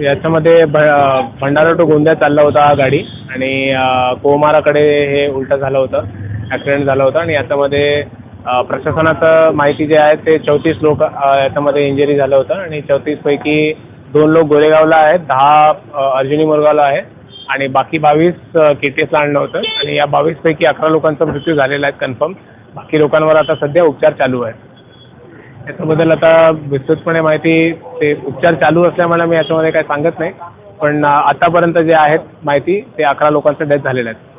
याच्यामध्ये भंडारा टू गोंदिया चालला होता हा गाडी आणि कोमाराकडे हे उलटं झालं होतं, ॲक्सिडेंट झाला होता. आणि याच्यामध्ये प्रशासनाचं माहिती जे आहे ते 34 लोक याच्यामध्ये इंजरी झालं होतं आणि 34 पैकी 2 लोक गोरेगावला आहेत, 10 अर्जुनी मोरगावला आहे आणि बाकी 22 KTSला आणलं होतं. आणि या 22 पैकी 11 लोकांचा मृत्यू झालेला आहे कन्फर्म. बाकी लोकांवर आता सध्या उपचार चालू आहे. याच्याबद्दल आता विस्तृतपणे माहिती ते उपचार चालू असल्यामुळे मी याच्यामध्ये काही सांगत नाही, पण आतापर्यंत जे आहेत माहिती ते 11 लोकांचे डेथ झालेले आहेत.